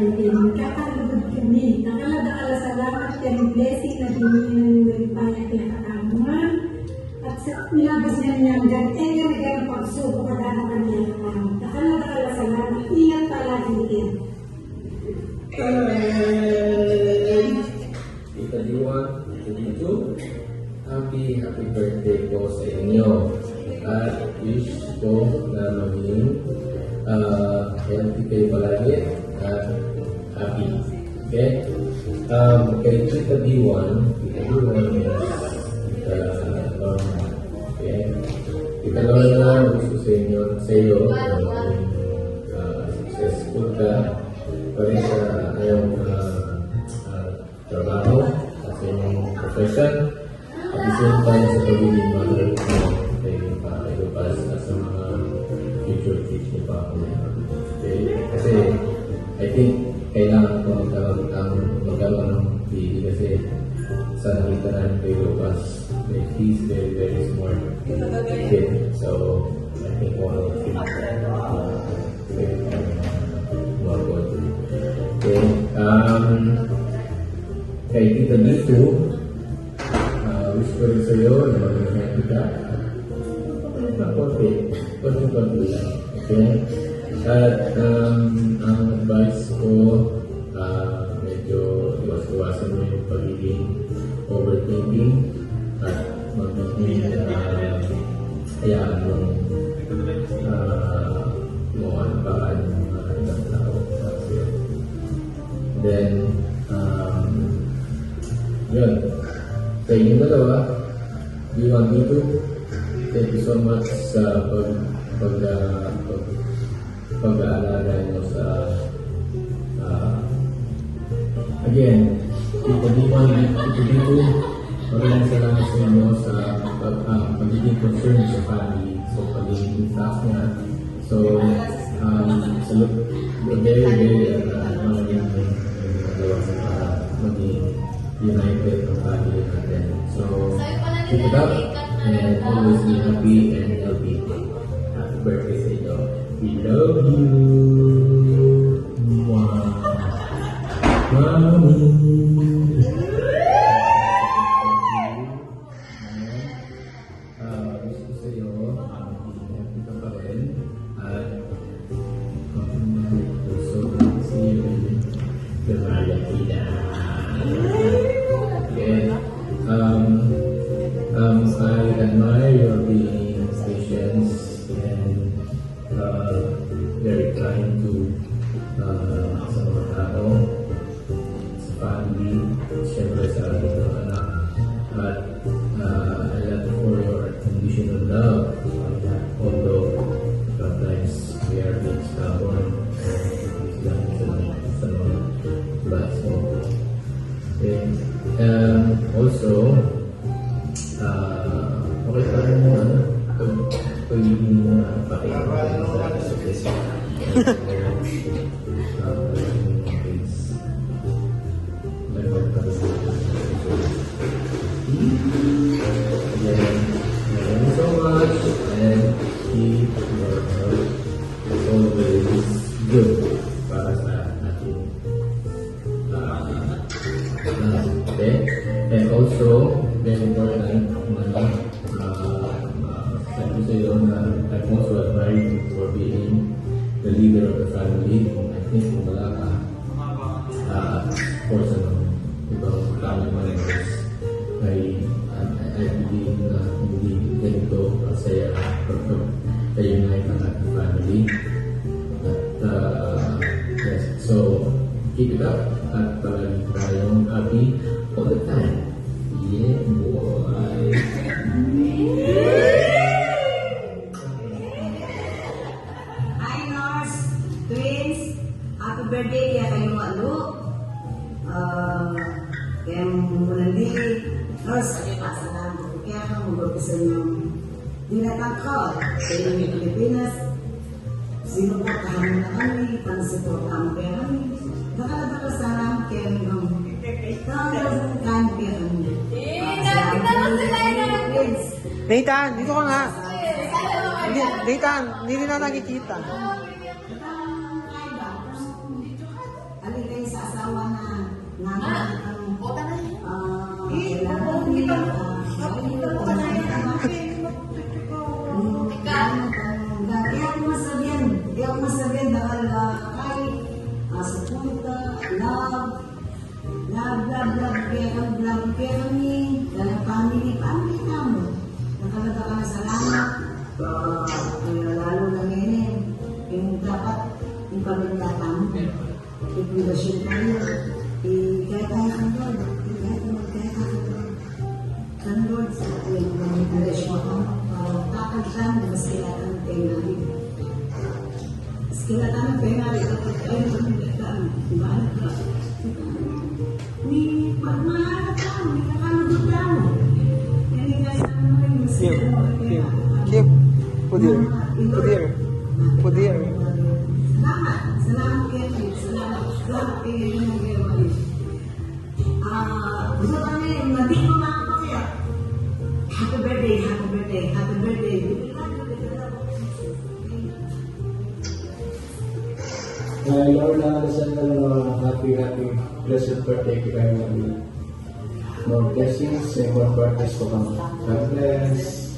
natin. Kakalugod kami. Nakalada salamat kami blessing na hiningan ng bayan kaya kakamuhan. At sa nilabas niya niya, gan-enger gan pagsubok at ano kanya. Nakalada salamat. Ingat palagi din. Tita Diwan, Tito, happy birthday po sa inyo. At wish ko na maging healthy kayo palagi at happy. Okay? Kay Tita Diwan is Tita Lorna. Okay? Tita Lorna, gusto sa inyo, successful ka pa rin sa iyong trabaho sa iyong profession at the same time sa pagiging mother mo kay Lupas sa mga future kids ni Papa. Okay? Kasi I think kailangan ko magkaroon ng baby kasi sa nakita namin kay Lupas he's very very smart kid, so I think one of the more good. Okay, kay Tita Dito, wish ko rin sa'yo na mag-happy ka. Konti lang. Okay? At ang advice ko, medyo iwas-iwasan mo yung pagiging overthinking at magiging hayaan mo ano ba ang ibang tao. Then, yun. Sa inyong dalawa, Diwan Dito, thank you so much sa pag-aalala nyo sa again, Tita Diwan Dito, maraming salamat sa inyo sa pagiging concerned sa family, so pagiging staff niya. So, salute, very, very, maging united ang family natin. So, keep it up and always be happy and healthy. Happy birthday sa inyo. We love you. Mommy. Gusto sa iyo, happy ka pa rin. At so, see you in the Malaysia. Okay. I admire your being patient and very kind to sa mga tao, sa family, siyempre sa mga anak. At I love for your unconditional love. Although sometimes we are being stubborn and sa mga bats mo. And also, okay pa rin mo pagiging pakinggan sa success. Thank you so much and keep your health always good para sa ating okay? And also, very important sabi ko sa iyo na I'm also admire you for being the leader of the family. I think kung wala ka, of course, ibang family members I believe na hindi ganito kasaya kayo na yung ating family. At yes, so keep it up at palagi tayong happy all the time. Yeah, boy. Hi, Nars! Twins! Happy birthday kaya kayong ano? Kaya mulandi. Nars, asa na mo. Kaya ka mag-upisa ng dinatangkal. Kaya yung Pilipinas, sino po kahaman na kami, pansuportahan kaya kami. Nakalaba ka sana kaya ng kan kaya kami. Nathan, dito ka nga. Nathan, hindi na nakikita. kaya kami, dahil family mo. Nakalaga ka na salamat. Lalo na ngayon, yung dapat, yung pamilya mo. Ipundasyon tayo. Kaya tayo kang Lord. Kaya tayo kang Lord. Sa ating pundasyon ko. Takag lang, mas kilatan ng pengalit. Mas kilatan ng pengalit. Kapag tayo sa pagkakaan, ibahan ka. May pagmahanap lang, may kakalugod lang. Yan yung nasa naman yung Kim, put here. Salamat kayo. Salamat kayo yung nagawa. Gusto kami, hindi ko makapakya. Happy birthday. Lord, nakalasan ka ng happy, blessed birthday kay Mami. More blessings and more birthdays to come. God bless.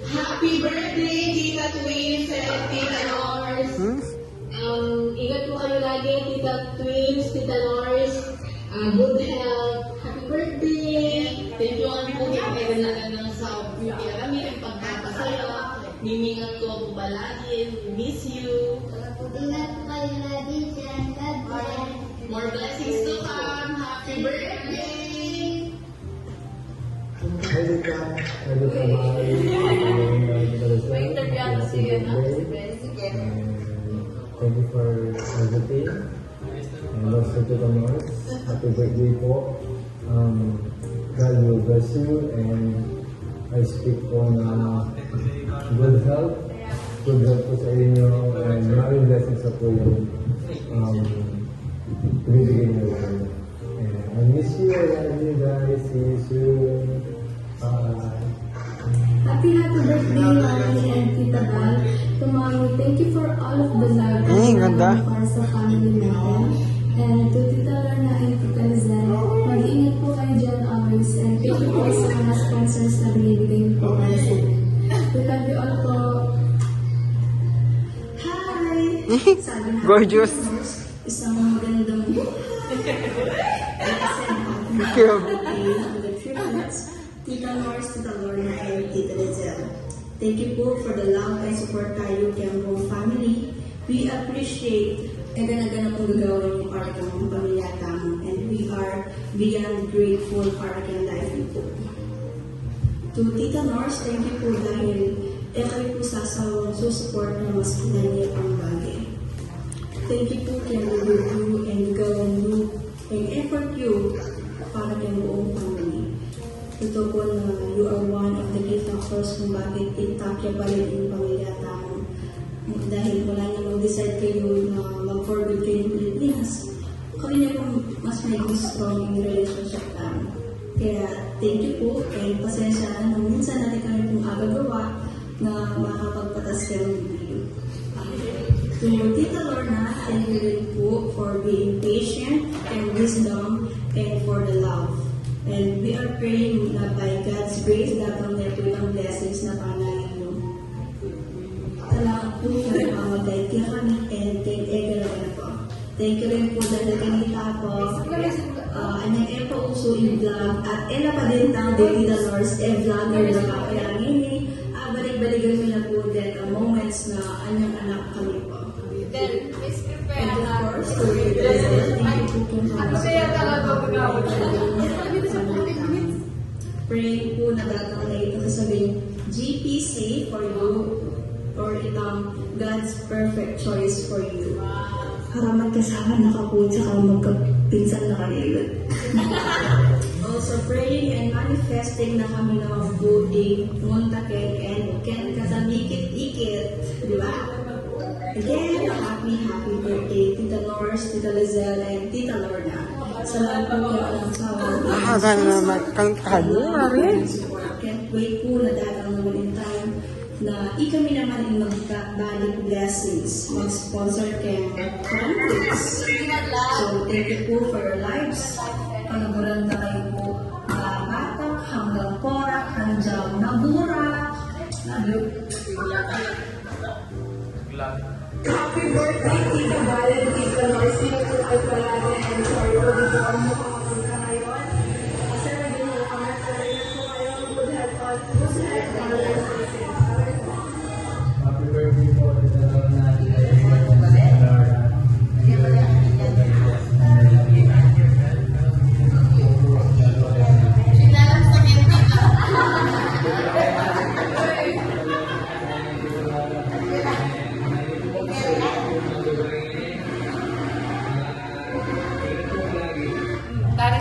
Happy birthday, Tita Twins and Tita Lors. Ingat po kayo lagi, Tita Twins, Tita Lors. Good health. Happy birthday. Thank you all po kaya nagandang sa beauty. Kami ang pagpapasaya. Mimingat ko po palagi. Miss you. Ingat po kayo lagi dyan. God bless. More blessings to come. Happy birthday. Thank you for everything. And also to the Lord, happy birthday po. God will bless you and I speak po na good health po sa inyo and maraming blessings po yung binibigay niyo rin. And I miss you, I love you guys, see you soon. Bye. Happy birthday, Mami and Tita Val. To Mami, thank you for all of the love ganda. para sa family natin. And to Tita Lorna and Tita Lizelle, mag-iingat po kayo dyan always. And thank you po sa mga sponsors na binibigay niyo po para sa akin. We love you all po. Hi! Sabi na, Gorgeous. isang magandang Tita Lors, Tita Lorna, and Tita Lizelle. Thank you po for the love and support tayo kay ang buong family. We appreciate ang gana-gana pong gagawin yung para kang mga pamilya tamo, and we are beyond grateful para kang life niyo po. To Tita Lors, thank you po dahil kayo po sasawang susupport ng mas kinanya pang bagay. Thank you po kay ang review and gawin mo and effort you para kay buong family. Ito po na you are one of the key factors kung bakit intact pa rin yung pamilya tamo. Dahil wala niya mag-decide kayo na mag-forward kayo ng Pilipinas, kami niya po mas may strong in relationship tamo. Kaya thank you po and pasensya na minsan natin kami pong agagawa na makapagpatas kayo ng video. To Tita Lorna, thank you rin po for being patient and wisdom and for the love. And we are praying na by God's grace, datang na po ang blessings na panahin nyo. Salamat po kaya mamagay kaya kami and kay Ega na po. Thank you rin po dahil kanita po. Anyang po uso i-vlog at ela pa din tang Tita Lors vlogger na pa. Kaya ngayon balik-balikan mo na po din ang moments na anyang anak kami po. Then, Miss Prepare. And of course, to you guys, thank you po praying po na datang na ito sasabihin GPC for you or itang God's perfect choice for you. Haraman kasama na kapun sa magkapinsan na kanilot. Also praying and manifesting na kami na mabuting muntakin and can kasamikit-ikit. Di ba? Again, happy birthday, Tita Lors, Tita Lizelle, and Tita Lorna. Salamat po kayo ang sawa. Can't wait po na dagang naman in time na kami naman yung magkabalik blessings, mag-sponsor kayo conference. So, thank you po for your lives. Panaguran na kayo po batak hanggang porak, hanggang naburak. Happy birthday, Tita Valen, Tita Marcy, at palagi, and sorry po dito ang mukhang ka ngayon. Kasi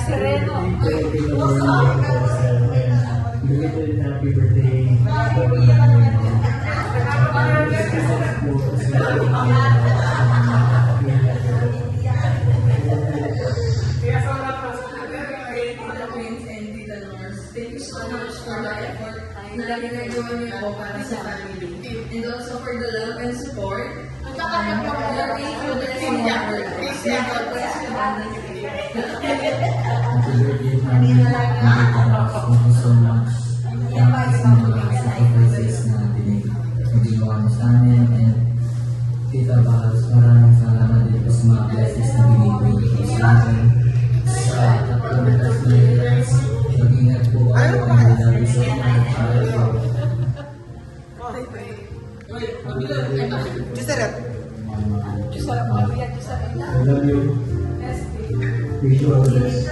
Happy birthday. Thank you so much for the effort na ginagawa niyo po para sa family. And also for the love and support. Your influence in your birthday. God bless you. Happy birthday, family. Thank you so much. Thank you sa mga sacrifices na ginawa mo sa amin. And Tita Bals, maraming salamat din po sa mga blessings na binibigay niyo sa amin. Sa tatlong na years, mag-ingat po kayo. And I love you so much. I love you. Wish you all the best.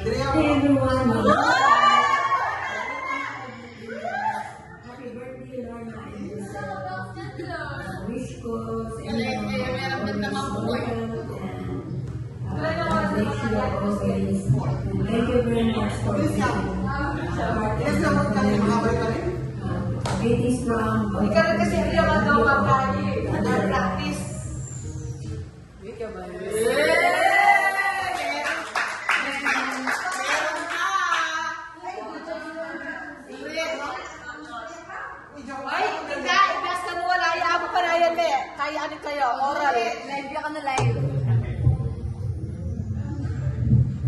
Hey everyone. Happy birthday, Lorna. Wish ko sa inyo. Thank you very much for getting strong. Ikaw rin kasi hindi naman daw magkali. Practice. Ay, tika, ipas ka mo wala. Hayaan mo pa na yan, be. Kaya ano kayo? Oral. Live ka na live.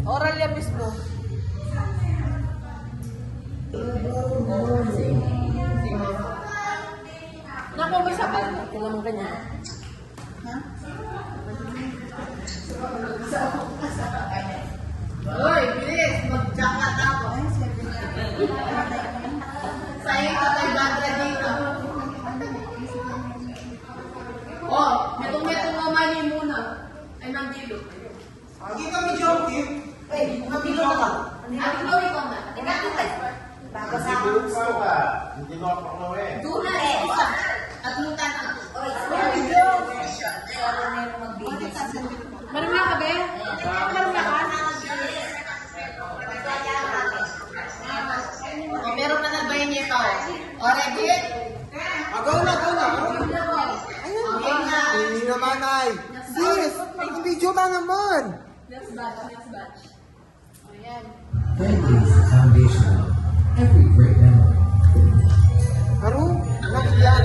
Oral yan mismo. Naku, may sapat. Kailangan ka niya. Hoy, bilis! Mag-jacket ako. Sayang ka tayo bata dito. Oh, metong-metong mamani muna. Ay, nandilo. Hindi kami joking. Nandilo ka. Nandilo ikaw na. Nandilo bago sa Hindi ko ako eh. doon na isa. At lutan na. Marami ka ba? Marami ka? O, meron na ba yung ito? O, ready? Agaw na. Okay na. Hindi naman ay. Sis, video ka naman. Next batch. O, yan. Family is the foundation of every great memory. Ano? Bakit yan?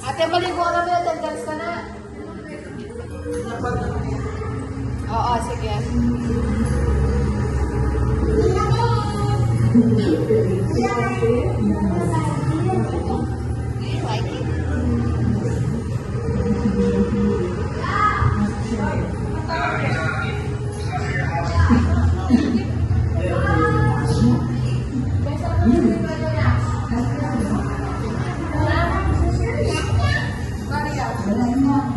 Ate, maligo na ba? Attendance ka na? Oo, sige. Salamat.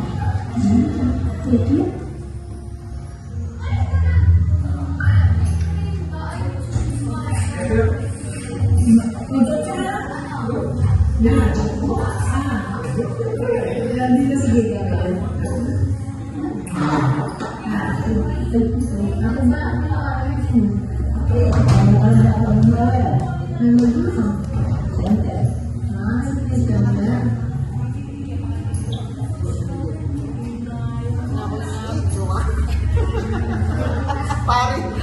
Bye.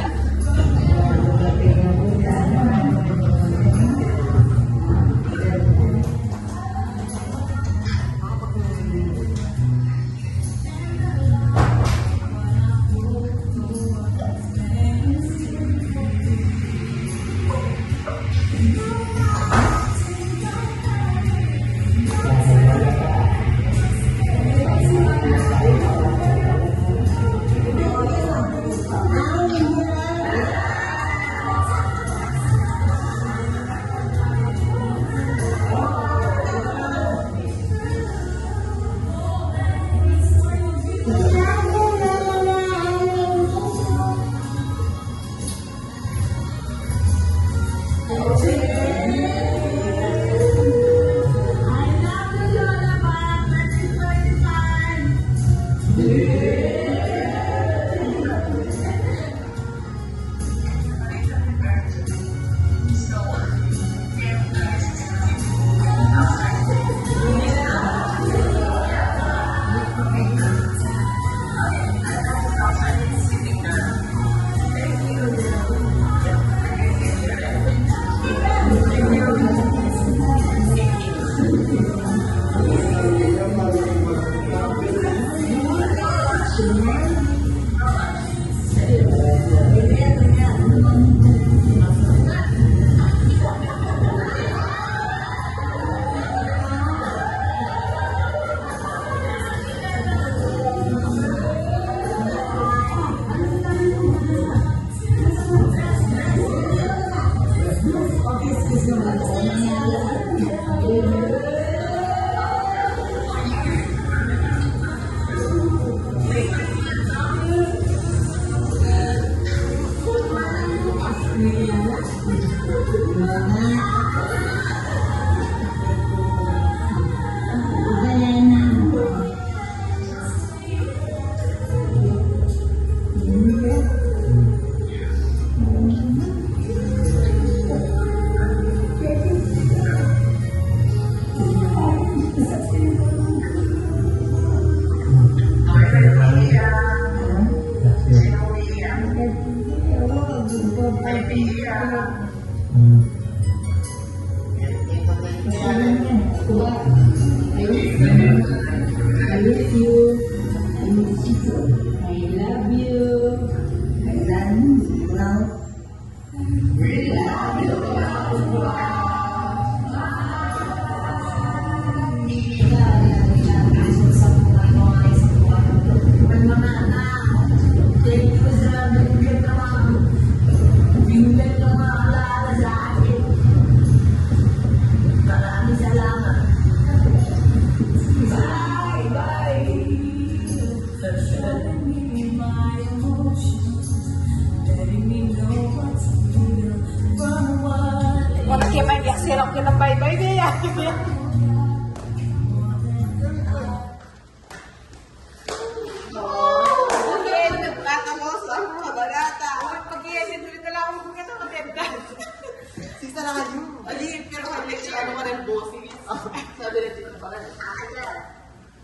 Sabi na tita pa rin.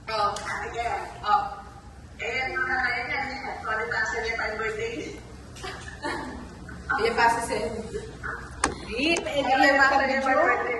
Oh. Oh. Iya pasti sih. Iya, iya,